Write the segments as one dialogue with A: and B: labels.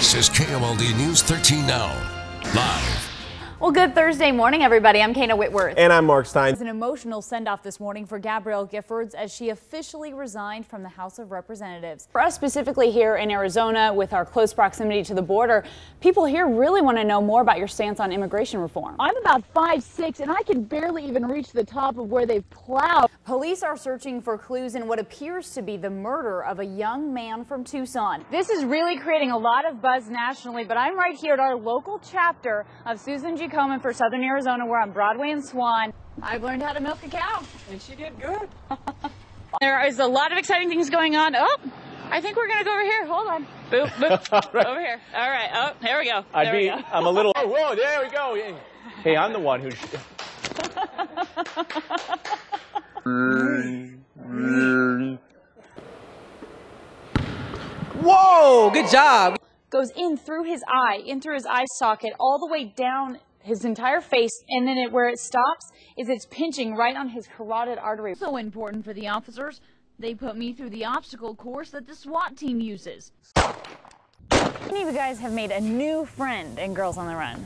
A: This is KOLD News 13 Now, live.
B: Well, good Thursday morning, everybody. I'm Kayna Whitworth.
C: And I'm Mark Stein.
B: It was an emotional send-off this morning for Gabrielle Giffords as she officially resigned from the House of Representatives. For us specifically here in Arizona, with our close proximity to the border, people here really want to know more about your stance on immigration reform.
D: I'm about 5'6", and I can barely even reach the top of where they've plowed.
B: Police are searching for clues in what appears to be the murder of a young man from Tucson. This is really creating a lot of buzz nationally, but I'm right here at our local chapter of Susan G. Komen for Southern Arizona. We're on Broadway and Swan. I've learned how to milk a cow, and she did good. There is a lot of exciting things going on. Oh, I think we're gonna go over here. Hold on. Boop, boop. Right. Over here. All right. Oh, there we go.
C: I'm a little. Oh, whoa! There we go. Hey, I'm the one who.
E: Whoa! Good job.
B: Goes in through his eye socket, all the way down his entire face, and then where it stops is it's pinching right on his carotid artery.
D: So important for the officers, they put me through the obstacle course that the SWAT team uses.
B: Many of you guys have made a new friend in Girls on the Run.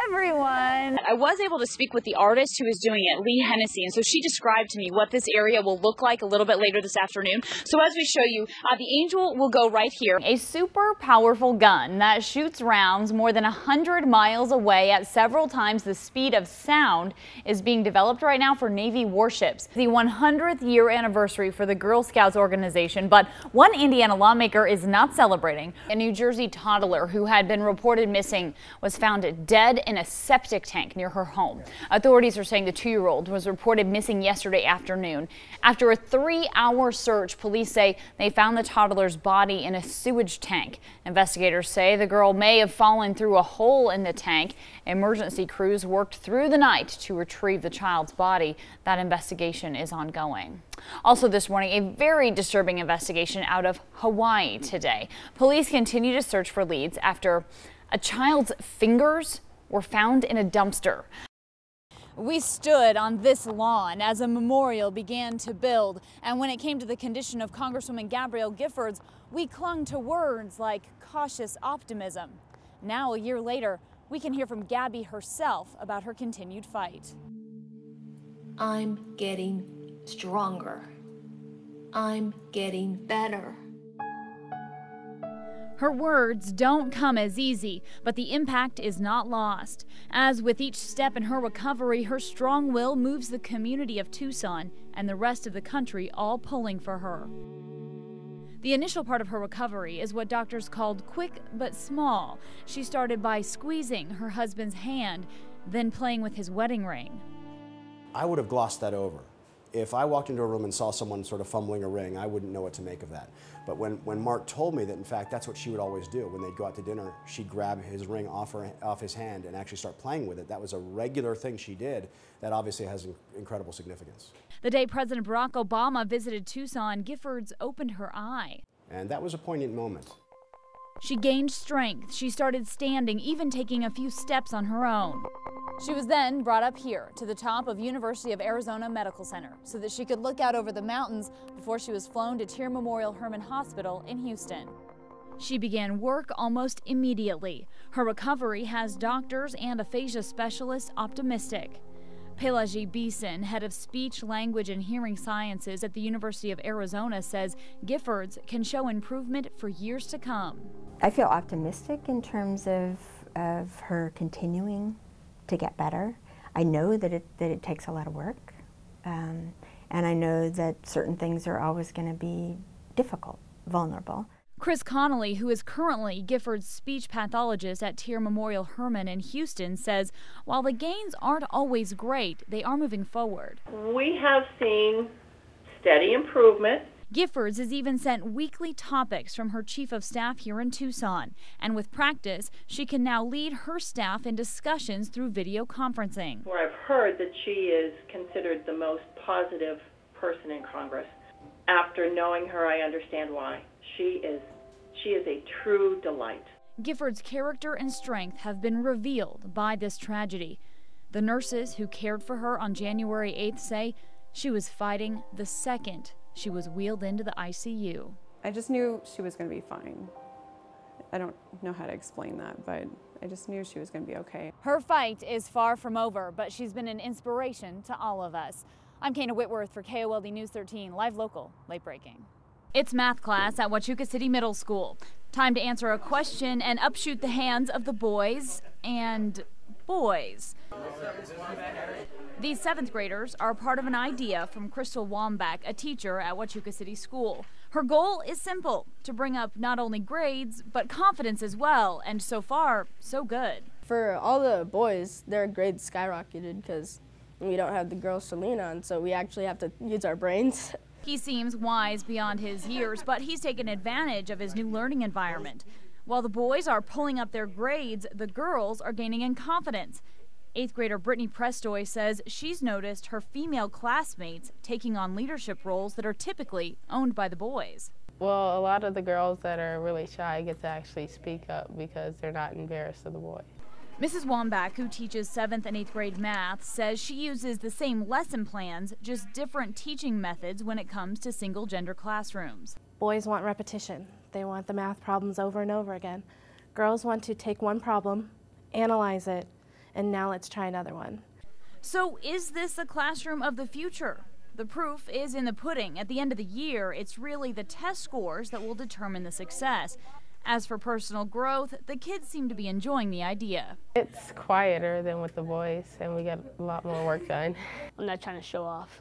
B: Everyone. I was able to speak with the artist who is doing it, Lee Hennessy, and so she described to me what this area will look like a little bit later this afternoon. So as we show you, the Angel will go right here. A super powerful gun that shoots rounds more than 100 miles away at several times the speed of sound is being developed right now for Navy warships. The 100th year anniversary for the Girl Scouts organization, but one Indiana lawmaker is not celebrating. A New Jersey toddler who had been reported missing was found dead in a septic tank near her home. Authorities are saying the 2-year-old was reported missing yesterday afternoon. After a 3-hour search, police say they found the toddler's body in a sewage tank. Investigators say the girl may have fallen through a hole in the tank. Emergency crews worked through the night to retrieve the child's body. That investigation is ongoing. Also this morning, a very disturbing investigation out of Hawaii today. Police continue to search for leads after a child's fingers were found in a dumpster. We stood on this lawn as a memorial began to build, and when it came to the condition of Congresswoman Gabrielle Giffords, we clung to words like cautious optimism. Now, a year later, we can hear from Gabby herself about her continued fight.
F: I'm getting stronger. I'm getting better.
D: Her words don't come as easy, but the impact is not lost. As with each step in her recovery, her strong will moves the community of Tucson and the rest of the country all pulling for her. The initial part of her recovery is what doctors called quick but small. She started by squeezing her husband's hand, then playing with his wedding ring.
G: I would have glossed that over. If I walked into a room and saw someone sort of fumbling a ring, I wouldn't know what to make of that. But when Mark told me that, in fact, that's what she would always do. When they'd go out to dinner, she'd grab his ring off his hand and actually start playing with it. That was a regular thing she did. That obviously has incredible significance.
D: The day President Barack Obama visited Tucson, Giffords opened her eye.
G: And that was a poignant moment.
D: She gained strength. She started standing, even taking a few steps on her own.
B: She was then brought up here to the top of University of Arizona Medical Center so that she could look out over the mountains before she was flown to Tier Memorial Hermann Hospital in Houston.
D: She began work almost immediately. Her recovery has doctors and aphasia specialists optimistic. Pelagie Beeson, head of speech, language, and hearing sciences at the University of Arizona, says Giffords can show improvement for years to come.
H: I feel optimistic in terms of her continuing to get better. I know that it takes a lot of work, and I know that certain things are always going to be difficult, vulnerable.
D: Chris Connolly, who is currently Giffords' speech pathologist at Tier Memorial Hermann in Houston, says while the gains aren't always great, they are moving forward.
I: We have seen steady improvement.
D: Giffords has even sent weekly topics from her chief of staff here in Tucson, and with practice, she can now lead her staff in discussions through video conferencing.
I: Where I've heard that she is considered the most positive person in Congress. After knowing her, I understand why. She is a true delight.
D: Giffords' character and strength have been revealed by this tragedy. The nurses who cared for her on January 8th say she was fighting the second she was wheeled into the ICU.
J: I just knew she was going to be fine. I don't know how to explain that, but I just knew she was going to be okay.
D: Her fight is far from over, but she's been an inspiration to all of us. I'm Kayna Whitworth for KOLD News 13, live local, late breaking. It's math class at Huachuca City Middle School. Time to answer a question and upshoot the hands of the boys and boys. These 7th graders are part of an idea from Crystal Wambach, a teacher at Huachuca City School. Her goal is simple, to bring up not only grades, but confidence as well, and so far, so good.
K: For all the boys, their grades skyrocketed because we don't have the girls to lean on, so we actually have to use our brains.
D: He seems wise beyond his years, but he's taken advantage of his new learning environment. While the boys are pulling up their grades, the girls are gaining in confidence. 8th grader Brittany Prestoy says she's noticed her female classmates taking on leadership roles that are typically owned by the boys.
L: Well, a lot of the girls that are really shy get to actually speak up because they're not embarrassed of the boys.
D: Mrs. Wambach, who teaches 7th and 8th grade math, says she uses the same lesson plans, just different teaching methods when it comes to single-gender classrooms.
M: Boys want repetition. They want the math problems over and over again. Girls want to take one problem, analyze it, and now let's try another one.
D: So is this a classroom of the future? The proof is in the pudding. At the end of the year, it's really the test scores that will determine the success. As for personal growth, the kids seem to be enjoying the idea.
L: It's quieter than with the boys, and we get a lot more work done.
N: I'm not trying to show off.